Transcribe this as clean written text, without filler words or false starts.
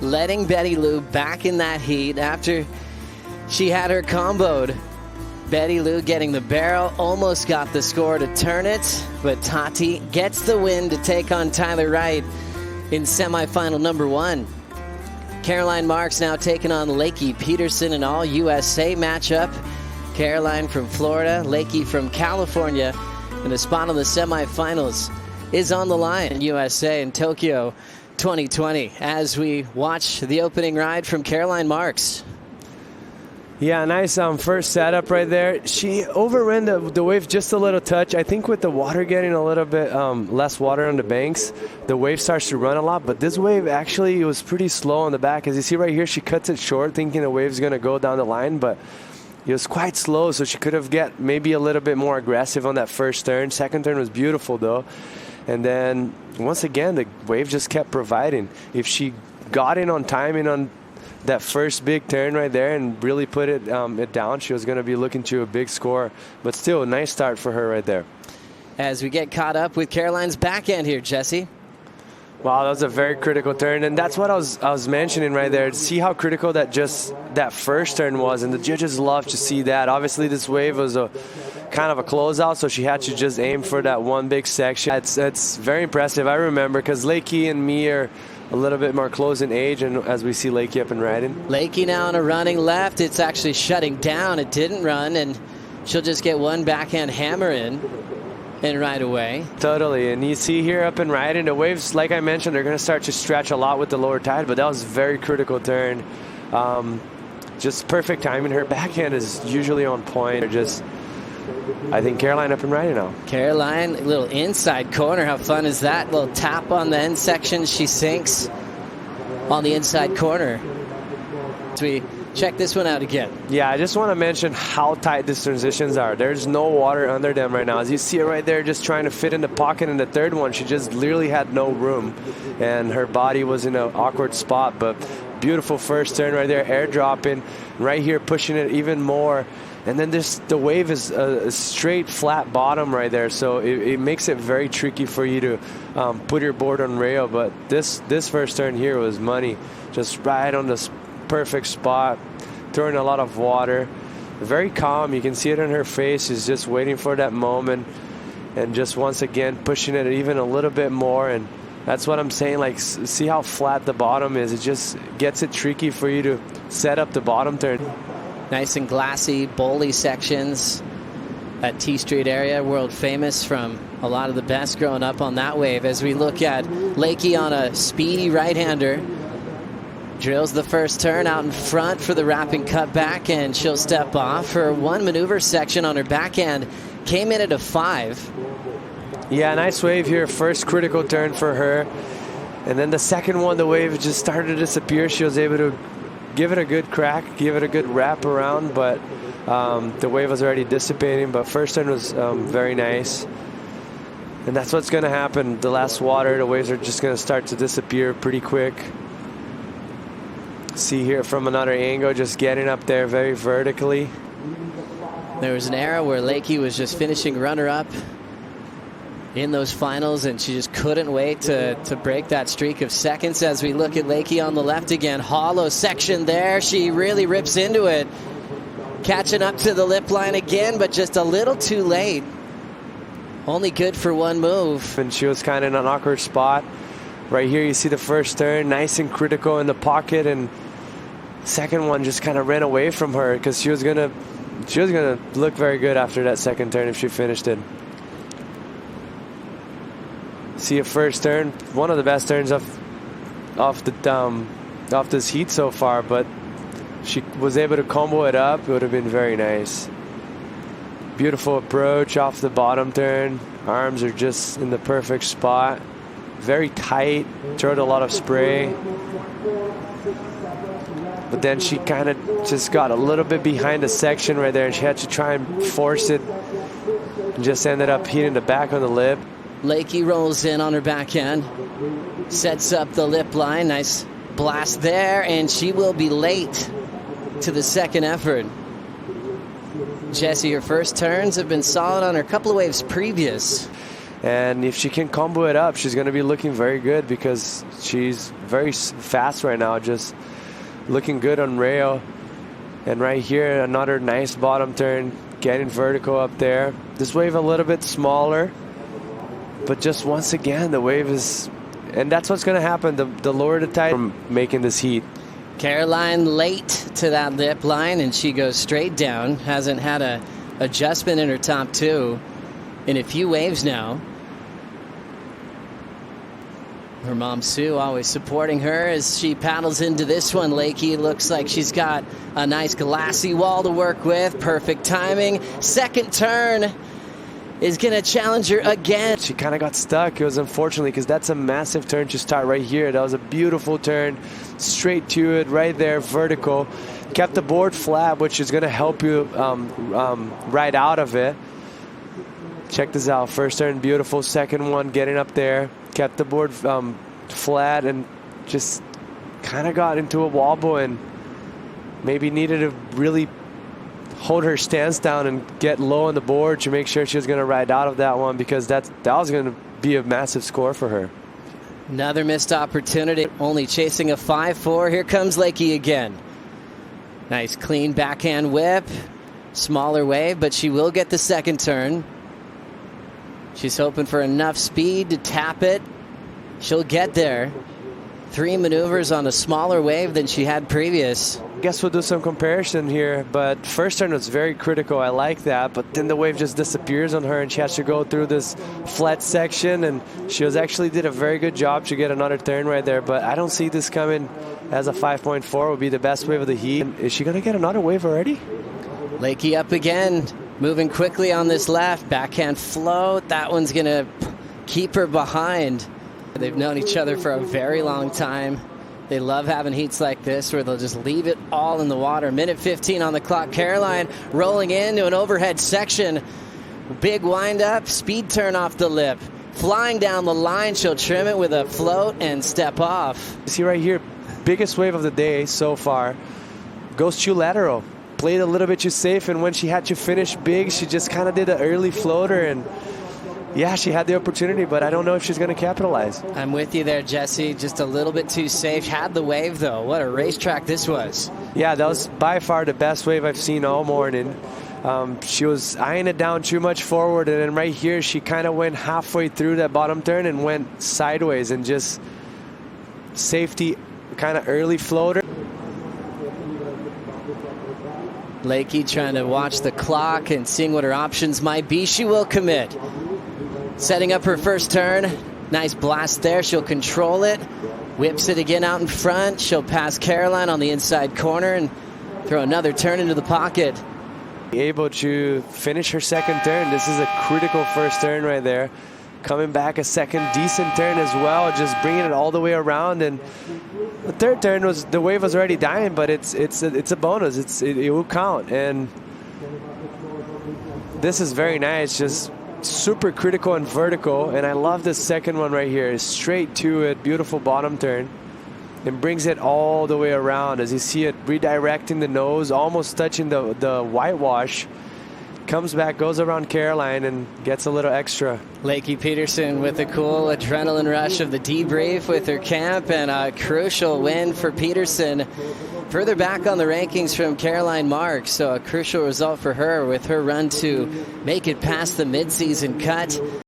letting Betty Lou back in that heat after she had her comboed. Betty Lou getting the barrel, almost got the score to turn it, but Tati gets the win to take on Tyler Wright in semifinal number 1. Caroline Marks now taking on Lakey Peterson, an all-USA matchup. Caroline from Florida, Lakey from California, and a spot on the semifinals is on the line in USA in Tokyo 2020 as we watch the opening ride from Caroline Marks. Yeah, nice first setup right there. She overran the wave just a little touch. I think with the water getting a little bit less water on the banks, the wave starts to run a lot. But this wave actually was pretty slow on the back. As you see right here, she cuts it short thinking the wave's going to go down the line. But it was quite slow, so she could have get maybe a little bit more aggressive on that first turn. Second turn was beautiful, though. And then, once again, the wave just kept providing. If she got in on timing on that first big turn right there and really put it down, she was going to be looking to a big score. But still, a nice start for her right there. As we get caught up with Caroline's backhand here, Jesse. Wow, that was a very critical turn, and that's what I was mentioning right there. See how critical that first turn was, and the judges love to see that. Obviously, this wave was a kind of a closeout, so she had to just aim for that one big section. It's very impressive. I remember because Lakey and me are a little bit more close in age, and as we see Lakey up and riding. Lakey now on a running left. It's actually shutting down. It didn't run, and she'll just get one backhand hammer in. And right away. Totally. And you see here up and riding, the waves, like I mentioned, they're going to start to stretch a lot with the lower tide, but that was a very critical turn. Just perfect timing. Her backhand is usually on point. I think Caroline up and riding now. Caroline, a little inside corner. How fun is that? Little tap on the end section. She sinks on the inside corner. As we check this one out again. Yeah, I just want to mention how tight these transitions are. There's no water under them right now. As you see it right there, just trying to fit in the pocket in the third one, she just literally had no room, and her body was in an awkward spot. But beautiful first turn right there, airdropping right here, pushing it even more. And then the wave is a straight flat bottom right there, so it makes it very tricky for you to put your board on rail. But this first turn here was money, just right on this perfect spot, throwing a lot of water, very calm. You can see it in her face. She's just waiting for that moment, and just once again pushing it even a little bit more. And that's what I'm saying, like, see how flat the bottom is. It just gets it tricky for you to set up the bottom turn. Nice and glassy bowly sections. That T Street area, world famous from a lot of the best growing up on that wave. As we look at Lakey on a speedy right-hander, drills the first turn out in front for the wrapping cutback, and she'll step off. Her one maneuver section on her backhand came in at a 5. Yeah, nice wave here. First critical turn for her. And then the second one, the wave just started to disappear. She was able to give it a good crack, give it a good wrap around, but the wave was already dissipating. But first turn was very nice. And that's what's going to happen. The last water, the waves are just going to start to disappear pretty quick. See here from another angle, just getting up there very vertically. There was an era where Lakey was just finishing runner-up in those finals, and she just couldn't wait to break that streak of seconds. As we look at Lakey on the left again, hollow section there. She really rips into it. Catching up to the lip line again, but just a little too late. Only good for one move. And she was kind of in an awkward spot. Right here you see the first turn, nice and critical in the pocket, and second one just kind of ran away from her because she was gonna look very good after that second turn if she finished it. See a first turn, one of the best turns off this heat so far, but she was able to combo it up. It would have been very nice. Beautiful approach off the bottom turn. Arms are just in the perfect spot. Very tight, throwed a lot of spray. But then she kind of just got a little bit behind the section right there, and she had to try and force it, and just ended up hitting the back on the lip. Lakey rolls in on her backhand, sets up the lip line. Nice blast there, and she will be late to the second effort. Jesse, her first turns have been solid on her couple of waves previous. And if she can combo it up, she's going to be looking very good because she's very fast right now, just looking good on rail. And right here, another nice bottom turn, getting vertical up there. This wave a little bit smaller, but just once again, the wave is, and that's what's going to happen. The lower the tide from making this heat. Caroline late to that lip line, and she goes straight down. Hasn't had a adjustment in her top two in a few waves now. Her mom Sue always supporting her as she paddles into this one. Lakey looks like she's got a nice glassy wall to work with. Perfect timing. Second turn is going to challenge her again. She kind of got stuck. It was unfortunately because that's a massive turn to start right here. That was a beautiful turn. Straight to it, right there, vertical. Kept the board flat, which is going to help you right out of it. Check this out. First turn, beautiful. Second one, getting up there. Kept the board flat and just kind of got into a wobble and maybe needed to really hold her stance down and get low on the board to make sure she was going to ride out of that one, because that was going to be a massive score for her. Another missed opportunity, only chasing a 5-4. Here comes Lakey again. Nice clean backhand whip. Smaller wave, but she will get the second turn. She's hoping for enough speed to tap it. She'll get there. 3 maneuvers on a smaller wave than she had previous. I guess we'll do some comparison here, but first turn was very critical. I like that, but then the wave just disappears on her and she has to go through this flat section, and she actually did a very good job to get another turn right there, but I don't see this coming as a 5.4 would be the best wave of the heat. Is she going to get another wave already? Lakey up again, moving quickly on this left. Backhand float. That one's going to keep her behind. They've known each other for a very long time. They love having heats like this where they'll just leave it all in the water. Minute 15 on the clock. Caroline rolling into an overhead section. Big wind up, speed turn off the lip. Flying down the line, she'll trim it with a float and step off. See right here, biggest wave of the day so far. Goes too lateral. Played a little bit too safe, and when she had to finish big, she just kind of did an early floater, and yeah, she had the opportunity, but I don't know if she's going to capitalize. I'm with you there, Jesse. Just a little bit too safe. Had the wave, though. What a racetrack this was. Yeah, that was by far the best wave I've seen all morning. She was eyeing it down too much forward, and then right here, she kind of went halfway through that bottom turn and went sideways and just safety kind of early floater. Lakey trying to watch the clock and seeing what her options might be. She will commit. Setting up her first turn. Nice blast there. She'll control it. Whips it again out in front. She'll pass Caroline on the inside corner and throw another turn into the pocket. Able to finish her second turn. This is a critical first turn right there. Coming back a second decent turn as well, just bringing it all the way around. And the third turn was, the wave was already dying, but it's a bonus. It will count. And this is very nice, just super critical and vertical. And I love this second one right here. Straight to it, beautiful bottom turn, and brings it all the way around. As you see it redirecting the nose, almost touching the whitewash. Comes back, goes around Caroline, and gets a little extra. Lakey Peterson with a cool adrenaline rush of the debrief with her camp, and a crucial win for Peterson. Further back on the rankings from Caroline Marks, so a crucial result for her with her run to make it past the midseason cut.